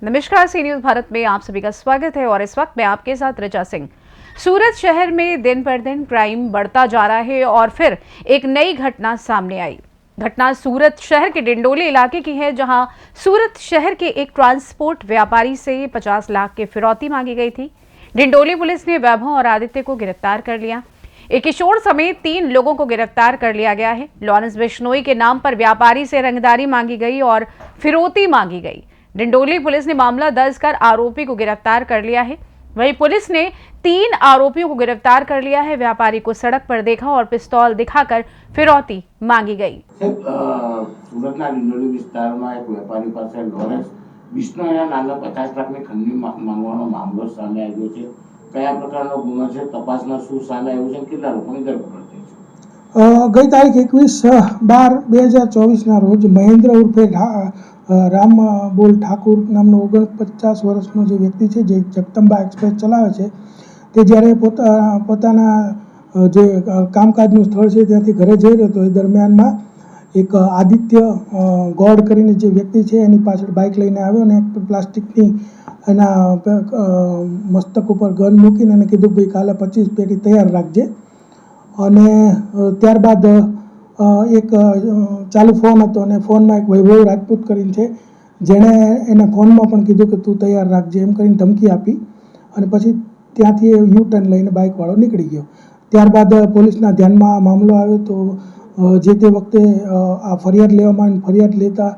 नमस्कार, सी न्यूज भारत में आप सभी का स्वागत है और इस वक्त मैं आपके साथ ऋचा सिंह। सूरत शहर में दिन पर दिन क्राइम बढ़ता जा रहा है और फिर एक नई घटना सामने आई। घटना सूरत शहर के डिंडोली इलाके की है, जहां सूरत शहर के एक ट्रांसपोर्ट व्यापारी से 50 लाख की फिरौती मांगी गई थी। डिंडोली पुलिस ने वैभव और आदित्य को गिरफ्तार कर लिया। एक किशोर समेत 3 लोगों को गिरफ्तार कर लिया गया है। लॉरेंस बिश्नोई के नाम पर व्यापारी से रंगदारी मांगी गई और फिरौती मांगी गई। डिंडोली पुलिस ने मामला दर्ज कर आरोपी को गिरफ्तार कर लिया है। वहीं पुलिस ने 3 आरोपियों को गिरफ्तार कर लिया है। व्यापारी को सड़क पर देखा और पिस्तौल दिखाकर फिरौती मांगी गई। सूरतना डिंडोली विस्ताરમાં એક વેપારી પાસે લોરેન્સ બિશ્નોઈના નામે 50 લાખની ખંડની માંગવાનો મામલો સામે આવ્યો છે। કયા પ્રકારનો ગુનો છે, તપાસમાં શું સામે આવ્યું છે, કેટલા લોકોની ધરપકડ થઈ છે? ગઈ તારીખ 21/12/2024 ના રોજ મહેન્દ્ર ઉર્ફે રામ બોલ ઠાકુર નામનો 49 વર્ષનો જે વ્યક્તિ છે, જે જગદંબા એક્સપ્રેસ ચલાવે છે, તે જ્યારે પોતાના જે કામકાજનું સ્થળ છે ત્યાંથી ઘરે જઈ રહ્યો હતો, એ દરમિયાનમાં એક આદિત્ય ગોડ કરીને જે વ્યક્તિ છે એની પાછળ બાઇક લઈને આવ્યો અને પ્લાસ્ટિકની એના મસ્તક ઉપર ગન મૂકીને એને કીધું ભાઈ કાલે 25 પેટી તૈયાર રાખજે। અને ત્યારબાદ એક ચાલુ ફોન હતો અને ફોનમાં એક વૈભવ રાજપૂત કરીને છે, જેણે એને ફોનમાં પણ કીધું કે તું તૈયાર રાખજે એમ કરીને ધમકી આપી અને પછી ત્યાંથી યુ ટર્ન લઈને બાઇકવાળો નીકળી ગયો। ત્યારબાદ પોલીસના ધ્યાનમાં આ મામલો આવ્યો તો જે તે વખતે આ ફરિયાદ લેવામાં ફરિયાદ લેતા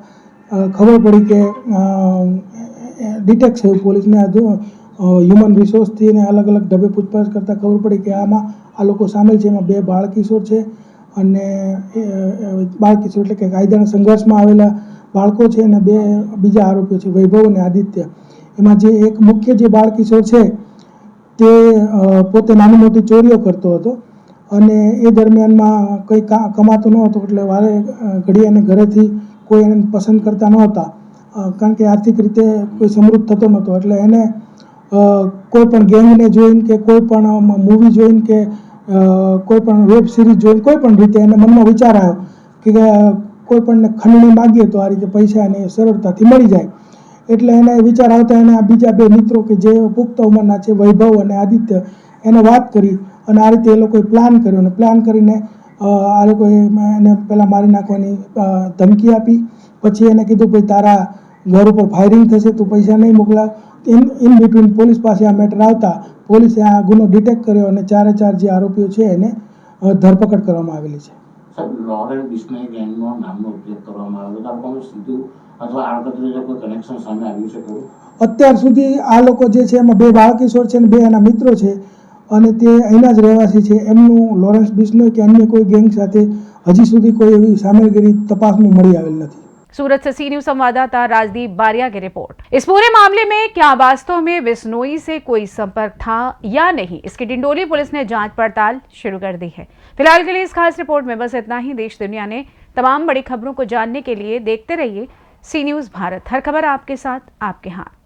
ખબર પડી કે ડિટેક્ટ થયું પોલીસને હ્યુમન રિસોર્સથી અને અલગ અલગ ઢબે પૂછપરછ કરતાં ખબર પડી કે આમાં આ લોકો સામેલ છે। એમાં 2 બાળકિશોર છે અને બાળકિશોર એટલે કે કાયદાના સંઘર્ષમાં આવેલા બાળકો છે અને 2 બીજા આરોપીઓ છે, વૈભવ અને આદિત્ય। એમાં જે એક મુખ્ય જે બાળકિશોર છે તે પોતે નાની મોટી ચોરીઓ કરતો હતો અને એ દરમિયાનમાં કંઈ કમાતો ન હતો, એટલે વારે ઘડી એને ઘરેથી કોઈ એને પસંદ કરતા નહોતા, કારણ કે આર્થિક રીતે કોઈ સમૃદ્ધ થતો નહોતો। એટલે એને કોઈ પણ ગેંગને જોઈને કે કોઈ પણ મૂવી જોઈને કે કોઈ પણ વેબ સિરીઝ જોઈને કોઈ પણ રીતે એને મનમાં વિચાર આવ્યો કે કોઈ પણ ખંડણી માગીએ તો આ રીતે પૈસા એને સરળતાથી મળી જાય। એટલે એને વિચાર આવતા એને આ બીજા 2 મિત્રો કે જે પુખ્ત ઉંમરના છે, વૈભવ અને આદિત્ય, એને વાત કરી અને આ રીતે એ લોકોએ પ્લાન કર્યો અને પ્લાન કરીને આ લોકોએ એને પહેલાં મારી નાખવાની ધમકી આપી। પછી એને કીધું ભાઈ તારા ઘર ઉપર ફાયરિંગ થશે, તું પૈસા નહીં મોકલાવ। ઇન બિટવીન પોલીસ પાસે આ મેટર આવતા પોલીસે આ ગુનો ડિટેક્ટ કર્યો અને 4 જે આરોપીઓ છે એને ધરપકડ કરવામાં આવેલી છે। લોરેન્સ બિશ્નોઈ ગેંગનો નામનો ઉપયોગ કરવામાં આવ્યો તો આપણને સીધું અથવા આડકતરી રીતે કોઈ કનેક્શન સામે આવ્યું છે ખરું? અત્યાર સુધી આ લોકો જે છે એમાં 2 બાળકિશોર છે અને 2 એના મિત્રો છે અને તે અહીંના જ રહેવાસી છે। એમનું લોરેન્સ બિશ્નોઈ કે અન્ય કોઈ ગેંગ સાથે હજી સુધી કોઈ એવી સામેલગીરી तपासમાં મળી આવેલ નથી। सूरत से सी न्यूज संवाददाता राजदीप बारिया की रिपोर्ट। इस पूरे मामले में क्या वास्तव में बिश्नोई से कोई संपर्क था या नहीं, इसकी डिंडोली पुलिस ने जांच पड़ताल शुरू कर दी है। फिलहाल के लिए इस खास रिपोर्ट में बस इतना ही। देश दुनिया ने तमाम बड़ी खबरों को जानने के लिए देखते रहिए सी न्यूज भारत। हर खबर आपके साथ, आपके हाथ।